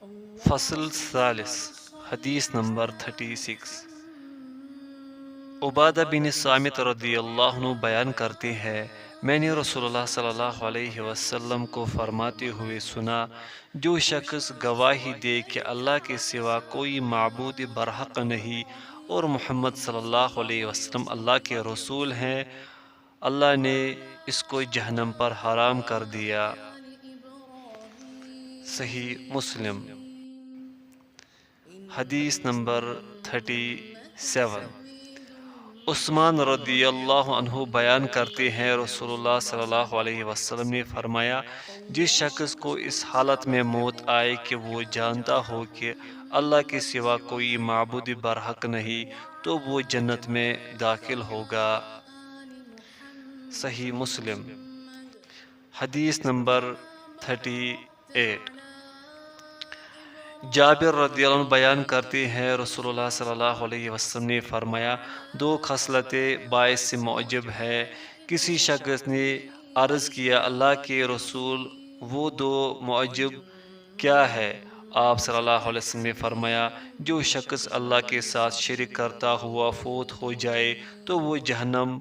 فصل ثالث حدیث نمبر 36۔ عبادہ بن صامت رضی اللہ عنہ بیان کرتے ہیں، میں نے رسول اللہ صلی اللہ علیہ وسلم کو فرماتے ہوئے سنا، جو شخص گواہی دے کہ اللہ کے سوا کوئی معبود برحق نہیں اور محمد صلی اللہ علیہ وسلم اللہ کے رسول ہیں، اللہ نے اس کو جہنم پر حرام کر دیا۔ صحیح مسلم۔ حدیث نمبر 37۔ عثمان رضی اللہ عنہ بیان کرتے ہیں، رسول اللہ صلی اللہ علیہ وسلم نے فرمایا، جس شخص کو اس حالت میں موت آئے کہ وہ جانتا ہو کہ اللہ کے سوا کوئی معبود برحق نہیں، تو وہ جنت میں داخل ہوگا۔ صحیح مسلم۔ حدیث نمبر 38۔ جابر رضی اللہ عنہ بیان کرتے ہیں، رسول اللہ صلی اللہ علیہ وسلم نے فرمایا، دو خصلتیں باعث معجب ہے۔ کسی شخص نے عرض کیا، اللہ کے رسول، وہ دو معجب کیا ہے؟ آپ صلی اللہ علیہ وسلم نے فرمایا، جو شخص اللہ کے ساتھ شرک کرتا ہوا فوت ہو جائے تو وہ جہنم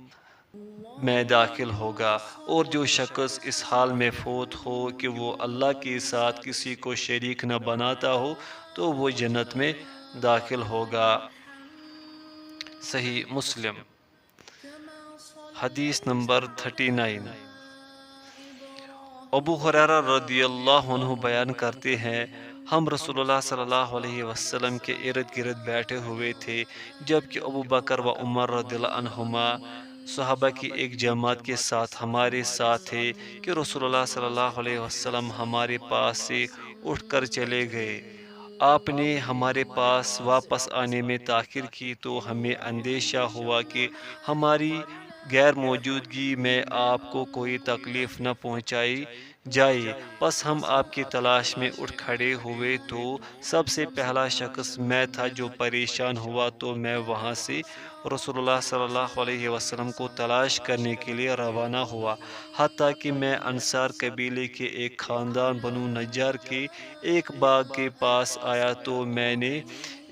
میں داخل ہوگا، اور جو شخص اس حال میں فوت ہو کہ وہ اللہ کے ساتھ کسی کو شریک نہ بناتا ہو تو وہ جنت میں داخل ہوگا۔ صحیح مسلم۔ حدیث نمبر 39۔ ابو ہریرہ رضی اللہ عنہ بیان کرتے ہیں، ہم رسول اللہ صلی اللہ علیہ وسلم کے ارد گرد بیٹھے ہوئے تھے، جبکہ ابو بکر و عمر رضی اللہ عنہما صحابہ کی ایک جماعت کے ساتھ ہمارے ساتھ تھے کہ رسول اللہ صلی اللہ علیہ وسلم ہمارے پاس سے اٹھ کر چلے گئے۔ آپ نے ہمارے پاس واپس آنے میں تاخیر کی تو ہمیں اندیشہ ہوا کہ ہماری غیر موجودگی میں آپ کو کوئی تکلیف نہ پہنچائی جائے، پس ہم آپ کی تلاش میں اٹھ کھڑے ہوئے تو سب سے پہلا شخص میں تھا جو پریشان ہوا، تو میں وہاں سے رسول اللہ صلی اللہ علیہ وسلم کو تلاش کرنے کے لیے روانہ ہوا، حتیٰ کہ میں انصار قبیلے کے ایک خاندان بنو نجار کے ایک باغ کے پاس آیا تو میں نے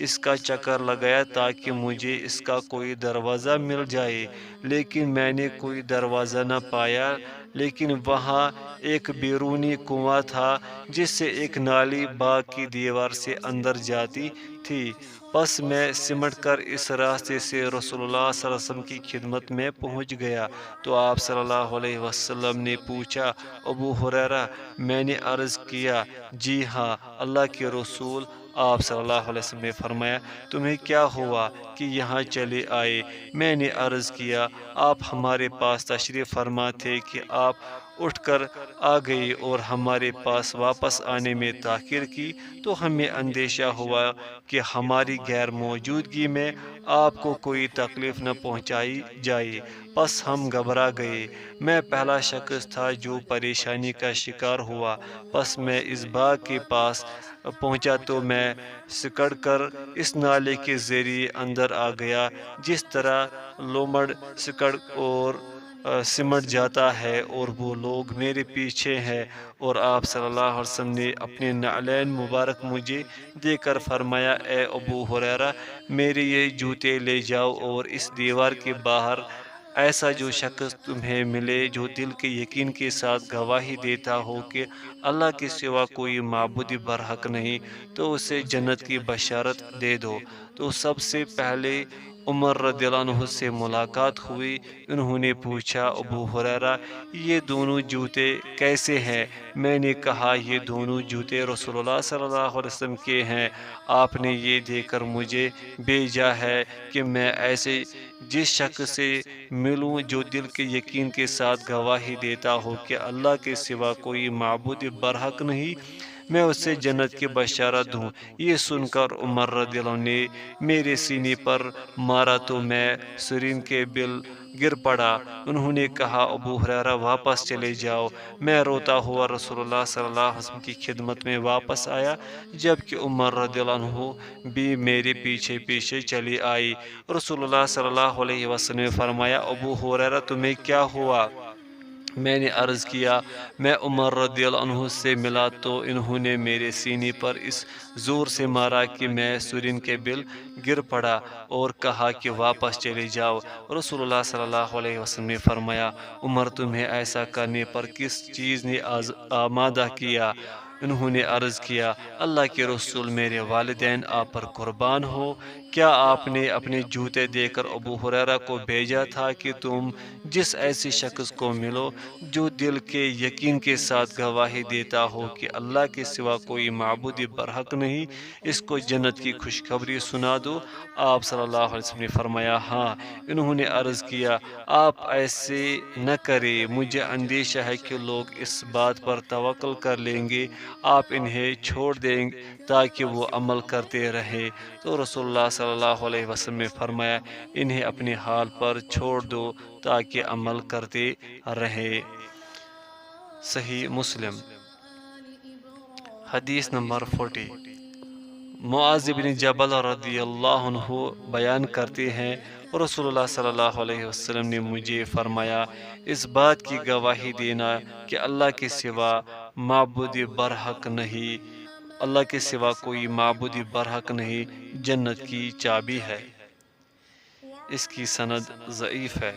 اس کا چکر لگایا تاکہ مجھے اس کا کوئی دروازہ مل جائے، لیکن میں نے کوئی دروازہ نہ پایا، لیکن وہاں ایک بیرونی کنواں تھا جس سے ایک نالی باغ کی دیوار سے اندر جاتی تھی، پس میں سمٹ کر اس راستے سے رسول اللہ صلی اللہ علیہ وسلم کی خدمت میں پہنچ گیا تو آپ صلی اللہ علیہ وسلم نے پوچھا، ابو ہریرہ؟ میں نے عرض کیا، جی ہاں اللہ کے رسول۔ آپ صلی اللہ علیہ وسلم نے فرمایا، تمہیں کیا ہوا کہ یہاں چلے آئے؟ میں نے عرض کیا، آپ ہمارے پاس تشریف فرما تھے کہ آپ اٹھ کر آ گئی اور ہمارے پاس واپس آنے میں تاخیر کی تو ہمیں اندیشہ ہوا کہ ہماری غیر موجودگی میں آپ کو کوئی تکلیف نہ پہنچائی جائے، پس ہم گھبرا گئے۔ میں پہلا شخص تھا جو پریشانی کا شکار ہوا، پس میں اس باغ کے پاس پہنچا تو میں سکڑ کر اس نالے کے ذریعے اندر آ گیا، جس طرح لومڑ سکڑ اور سمٹ جاتا ہے، اور وہ لوگ میرے پیچھے ہیں، اور آپ صلی اللہ علیہ وسلم نے اپنے نعلین مبارک مجھے دے کر فرمایا، اے ابو ہریرہ، میرے یہ جوتے لے جاؤ، اور اس دیوار کے باہر ایسا جو شخص تمہیں ملے جو دل کے یقین کے ساتھ گواہی دیتا ہو کہ اللہ کے سوا کوئی معبود برحق نہیں، تو اسے جنت کی بشارت دے دو۔ تو سب سے پہلے عمر رضی اللہ عنہ سے ملاقات ہوئی۔ انہوں نے پوچھا، ابو ہریرہ، یہ دونوں جوتے کیسے ہیں؟ میں نے کہا، یہ دونوں جوتے رسول اللہ صلی اللہ علیہ وسلم کے ہیں، آپ نے یہ دے کر مجھے بھیجا ہے کہ میں ایسے جس شخص سے ملوں جو دل کے یقین کے ساتھ گواہی دیتا ہو کہ اللہ کے سوا کوئی معبود برحق نہیں، میں اسے جنت کی بشارت دوں۔ یہ سن کر عمر رضی اللہ عنہ نے میرے سینے پر مارا تو میں سرین کے بل گر پڑا۔ انہوں نے کہا، ابو ہریرہ واپس چلے جاؤ۔ میں روتا ہوا رسول اللہ صلی اللہ علیہ وسلم کی خدمت میں واپس آیا، جبکہ عمر رضی اللہ عنہ بھی میرے پیچھے پیچھے چلی آئی۔ رسول اللہ صلی اللہ علیہ وسلم نے فرمایا، ابو ہریرہ تمہیں کیا ہوا؟ میں نے عرض کیا میں عمر رضی اللہ عنہ سے ملا تو انہوں نے میرے سینے پر اس زور سے مارا کہ میں سرین کے بل گر پڑا اور کہا کہ واپس چلے جاؤ۔ رسول اللہ صلی اللہ علیہ وسلم نے فرمایا عمر تمہیں ایسا کرنے پر کس چیز نے آمادہ کیا؟ انہوں نے عرض کیا اللہ کے رسول میرے والدین آپ پر قربان ہو، کیا آپ نے اپنے جوتے دے کر ابو ہریرہ کو بھیجا تھا کہ تم جس ایسے شخص کو ملو جو دل کے یقین کے ساتھ گواہی دیتا ہو کہ اللہ کے سوا کوئی معبود برحق نہیں، اس کو جنت کی خوشخبری سنا دو؟ آپ صلی اللہ علیہ وسلم نے فرمایا ہاں۔ انہوں نے عرض کیا آپ ایسے نہ کریں، مجھے اندیشہ ہے کہ لوگ اس بات پر توکل کر لیں گے آپ انہیں چھوڑ دیں تاکہ وہ عمل کرتے رہیں۔ تو رسول اللہ صلی اللہ علیہ وسلم نے فرمایا انہیں اپنے حال پر چھوڑ دو تاکہ عمل کرتے رہیں۔ صحیح مسلم حدیث نمبر 40۔ معاذ بن جبل رضی اللہ عنہ بیان کرتے ہیں رسول اللہ صلی اللہ علیہ وسلم نے مجھے فرمایا اس بات کی گواہی دینا کہ اللہ کے سوا معبود برحق نہیں، اللہ کے سوا کوئی معبود برحق نہیں، جنت کی چابی ہے۔ اس کی سند ضعیف ہے۔